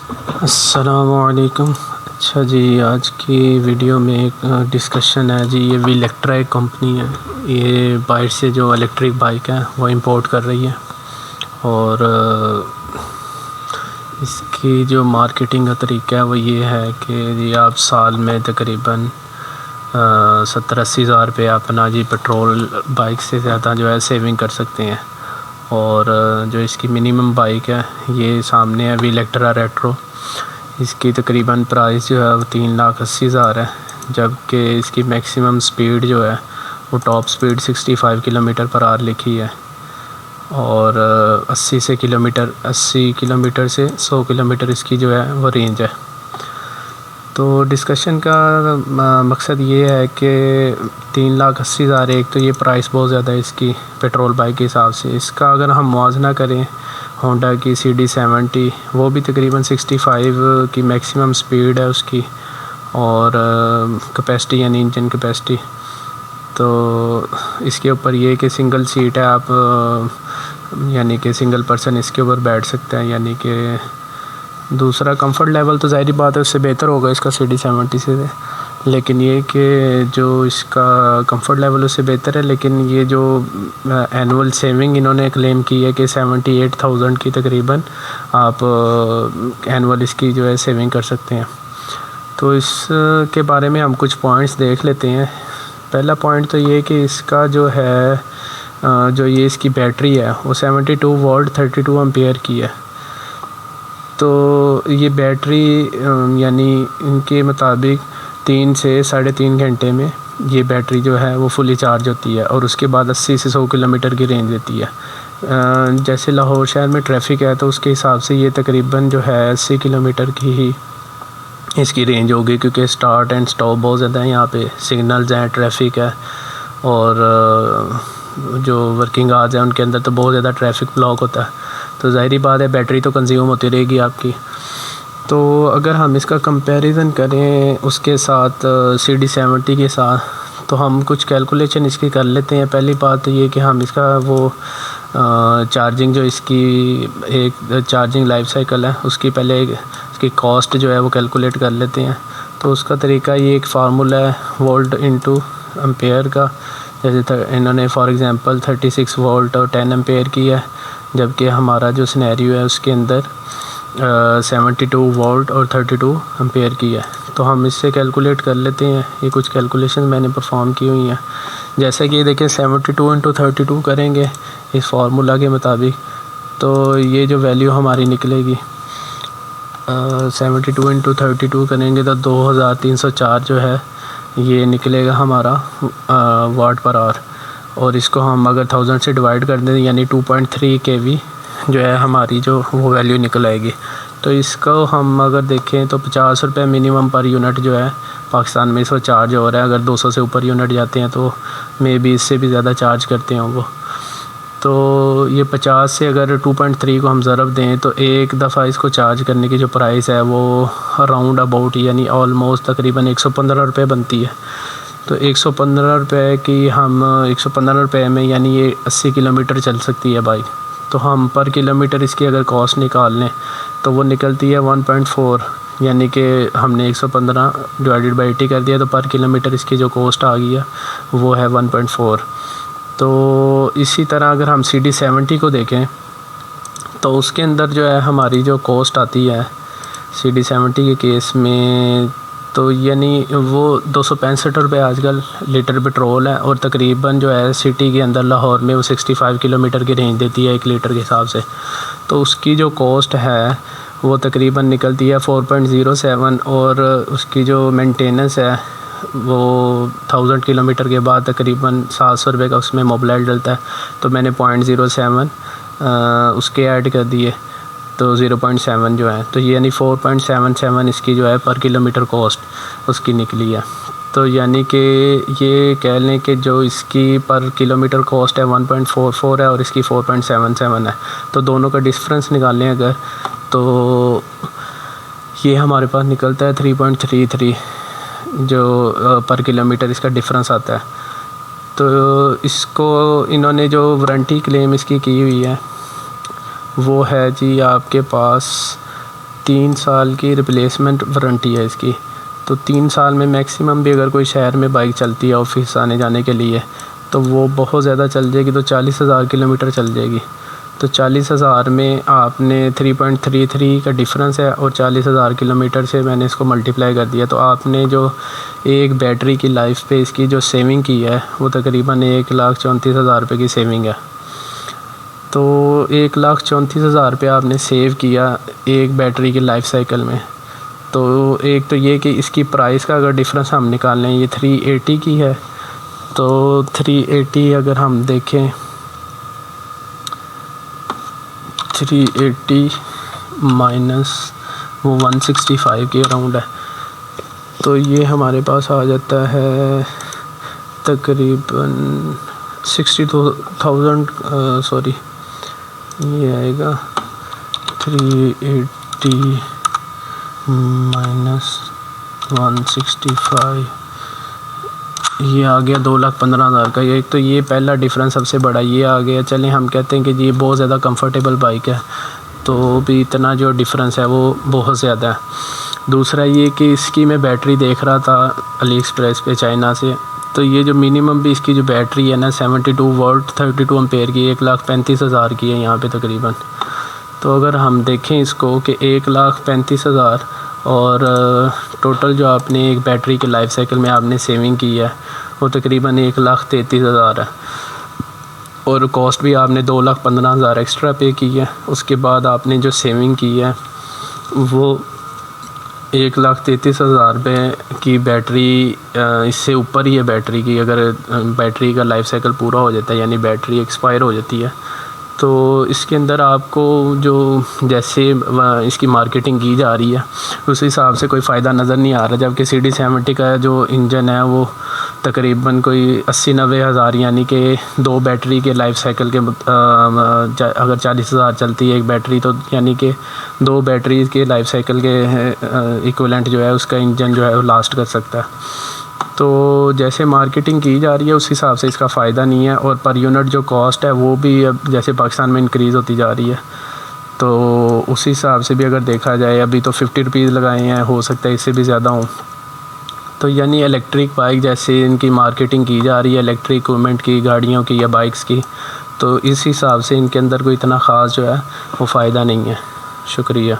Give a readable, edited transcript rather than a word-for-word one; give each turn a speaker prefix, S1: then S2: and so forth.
S1: अस्सलामुअलैकुम। अच्छा जी, आज की वीडियो में एक डिस्कशन है जी। ये विलेक्ट्रा एक कंपनी है, ये बाहर से जो इलेक्ट्रिक बाइक है वो इंपोर्ट कर रही है और इसकी जो मार्केटिंग का तरीका है वो ये है कि ये आप साल में तकरीबन 70-80 हज़ार रुपये अपना जी पेट्रोल बाइक से ज़्यादा जो है सेविंग कर सकते हैं। और जो इसकी मिनिमम बाइक है ये सामने है विलेक्ट्रा रेट्रो। इसकी तकरीबन प्राइस जो है वो 3,80,000 है, जबकि इसकी मैक्सिमम स्पीड जो है वो top speed 65 kilometre per hour लिखी है और 80 किलोमीटर से 100 किलोमीटर इसकी जो है वो रेंज है। तो डिस्कशन का मकसद ये है कि 3,80,000 एक तो ये प्राइस बहुत ज़्यादा है इसकी पेट्रोल बाइक के हिसाब से। इसका अगर हम मुआवजना करें होंडा की CD70, वो भी तकरीबन 65 की मैक्सिमम स्पीड है उसकी और कैपेसिटी यानी इंजन कैपेसिटी। तो इसके ऊपर ये कि सिंगल सीट है, आप यानी कि सिंगल पर्सन इसके ऊपर बैठ सकते हैं। यानी कि दूसरा कंफर्ट लेवल तो ज़ाहिर बात है उससे बेहतर होगा इसका CD70 से, लेकिन ये कि जो इसका कंफर्ट लेवल उससे बेहतर है। लेकिन ये जो एनुअल सेविंग इन्होंने क्लेम की है कि 78,000 की तकरीबन आप एनुअल इसकी जो है सेविंग कर सकते हैं। तो इसके बारे में हम कुछ पॉइंट्स देख लेते हैं। पहला पॉइंट तो ये कि इसका जो है जो ये इसकी बैटरी है वो 72 वोल्ट 32 एम्पेयर की है। तो ये बैटरी यानी इनके मुताबिक 3 से 3.5 घंटे में ये बैटरी जो है वो फुली चार्ज होती है और उसके बाद 80 से 100 किलोमीटर की रेंज देती है। जैसे लाहौर शहर में ट्रैफिक है तो उसके हिसाब से ये तकरीबन जो है 80 किलोमीटर की ही इसकी रेंज होगी, क्योंकि स्टार्ट एंड स्टॉप बहुत ज़्यादा है यहाँ पे, सिग्नल्स हैं, ट्रैफिक है और जो वर्किंग आवर्स हैं उनके अंदर तो बहुत ज़्यादा ट्रैफिक ब्लॉक होता है। तो ज़ाहिर बात है बैटरी तो कंज्यूम होती रहेगी आपकी। तो अगर हम इसका कंपैरिजन करें उसके साथ CD70 के साथ, तो हम कुछ कैलकुलेशन इसकी कर लेते हैं। पहली बात तो ये कि हम इसका वो चार्जिंग जो इसकी एक चार्जिंग लाइफ साइकिल है उसकी पहले इसकी कॉस्ट जो है वो कैलकुलेट कर लेते हैं। तो उसका तरीका ये एक फार्मूला है वोल्ट इंटू एम्पेयर का। जैसे इन्होंने फॉर एग्ज़ाम्पल 36 वोल्ट और 10 एम्पेयर की है, जबकि हमारा जो सिनेरियो है उसके अंदर 72 वोल्ट और 32 एम्पेयर की है। तो हम इससे कैलकुलेट कर लेते हैं। ये कुछ कैलकुलेशन मैंने परफॉर्म की हुई हैं। जैसे कि देखें 72 इंटू 32 करेंगे इस फार्मूला के मुताबिक, तो ये जो वैल्यू हमारी निकलेगी 72 इंटू 32 करेंगे तो 2304 जो है ये निकलेगा हमारा वाट पर आवर। और इसको हम अगर 1000 से डिवाइड कर दें यानी 2.3 kV जो है हमारी जो वो वैल्यू निकल आएगी। तो इसको हम अगर देखें तो 50 रुपये मिनिमम पर यूनिट जो है पाकिस्तान में इसको चार्ज हो रहा है। अगर 200 से ऊपर यूनिट जाते हैं तो मे बी इससे भी ज़्यादा चार्ज करते हैं वो। तो ये 50 से अगर 2.3 को हम ज़रब दें तो एक दफ़ा इसको चार्ज करने की जो प्राइस है वो अराउंड अबाउट यानी ऑलमोस्ट तकरीबन 115 रुपये बनती है। तो 115 रुपये की हम 115 रुपये में यानी ये 80 किलोमीटर चल सकती है बाइक। तो हम पर किलोमीटर इसकी अगर कॉस्ट निकाल लें तो वो निकलती है 1.4, यानी कि हमने 115 डिवाइडेड बाई 80 कर दिया तो पर किलोमीटर इसकी जो कॉस्ट आ गई है वो है 1.4। तो इसी तरह अगर हम CD70 को देखें तो उसके अंदर जो है हमारी जो कॉस्ट आती है CD70 के केस में तो यानी वो 265 रुपये आजकल लीटर पेट्रोल है और तकरीबन जो है सिटी के अंदर लाहौर में वो 65 किलोमीटर की रेंज देती है 1 लीटर के हिसाब से। तो उसकी जो कॉस्ट है वो तकरीबन निकलती है 4.07 और उसकी जो मेंटेनेंस है वो 1000 किलोमीटर के बाद तकरीबन 700 रुपये का उसमें मोबिलाइज डलता है। तो मैंने 0.07 उसके ऐड कर दिए तो 0.7 जो है, तो यानी 4.77 इसकी जो है पर किलोमीटर कॉस्ट उसकी निकली है। तो यानी कि ये कह लें कि जो इसकी पर किलोमीटर कॉस्ट है 1.44 है और इसकी 4.77 है। तो दोनों का डिफरेंस निकालें अगर तो ये हमारे पास निकलता है 3.33 जो पर किलोमीटर इसका डिफरेंस आता है। तो इसको इन्होंने जो वारंटी क्लेम इसकी की हुई है वो है जी आपके पास 3 साल की रिप्लेसमेंट वारंटी है इसकी। तो 3 साल में मैक्सिमम भी अगर कोई शहर में बाइक चलती है ऑफिस आने जाने के लिए तो वो बहुत ज़्यादा चल जाएगी, तो 40,000 किलोमीटर चल जाएगी। तो 40,000 में आपने 3.33 का डिफरेंस है और 40,000 किलोमीटर से मैंने इसको मल्टीप्लाई कर दिया। तो आपने जो एक बैटरी की लाइफ पे इसकी जो सेविंग की है वो तकरीबन 1,34,000 रुपये की सेविंग है। तो 1,34,000 रुपये आपने सेव किया एक बैटरी की लाइफ साइकिल में। तो एक तो ये कि इसकी प्राइस का अगर डिफरेंस हम निकाल लें, ये 380 की है, तो 380 अगर हम देखें 380 माइनस वो 165 के अराउंड है, तो ये हमारे पास आ जाता है तकरीबन 62,000 सॉरी ये आएगा 380 माइनस 165, ये आ गया 2,15,000 का। ये तो ये पहला डिफरेंस सबसे बड़ा ये आ गया। चलें हम कहते हैं कि ये बहुत ज़्यादा कंफर्टेबल बाइक है, तो भी इतना जो डिफरेंस है वो बहुत ज़्यादा है। दूसरा ये कि इसकी मैं बैटरी देख रहा था अली एक्सप्रेस पे चाइना से, तो ये जो मिनिमम भी इसकी जो बैटरी है ना 72 वोल्ट 32 एम्पेयर की 1,35,000 की है यहाँ पे तकरीबन। तो अगर हम देखें इसको कि 1,35,000 और टोटल जो आपने एक बैटरी के लाइफ साइकिल में आपने सेविंग की है वो तकरीबन 1,33,000 है, और कॉस्ट भी आपने 2,15,000 एक्स्ट्रा पे की है। उसके बाद आपने जो सेविंग की है वो 1,33,000 रुपये की बैटरी, इससे ऊपर ही है बैटरी की। अगर बैटरी का लाइफ साइकिल पूरा हो जाता है यानी बैटरी एक्सपायर हो जाती है, तो इसके अंदर आपको जो जैसे इसकी मार्केटिंग की जा रही है उस हिसाब से कोई फ़ायदा नज़र नहीं आ रहा। जबकि CD70 का जो इंजन है वो तकरीबन कोई 80-90 हज़ार यानी कि 2 बैटरी के लाइफ साइकिल के अगर 40,000 चलती है एक बैटरी, तो यानी कि 2 बैटरी के लाइफ साइकिल के इक्विवेलेंट जो है उसका इंजन जो है वो लास्ट कर सकता है। तो जैसे मार्केटिंग की जा रही है उस हिसाब से इसका फ़ायदा नहीं है, और पर यूनिट जो कॉस्ट है वो भी अब जैसे पाकिस्तान में इंक्रीज़ होती जा रही है, तो उस हिसाब से भी अगर देखा जाए अभी तो 50 रुपीज़ लगाए हैं, हो सकता है इससे भी ज़्यादा हो। तो यानी इलेक्ट्रिक बाइक जैसे इनकी मार्केटिंग की जा रही है इलेक्ट्रिक इक्विपमेंट की, गाड़ियों की या बाइक्स की, तो इस हिसाब से इनके अंदर कोई इतना ख़ास जो है वो फ़ायदा नहीं है। शुक्रिया।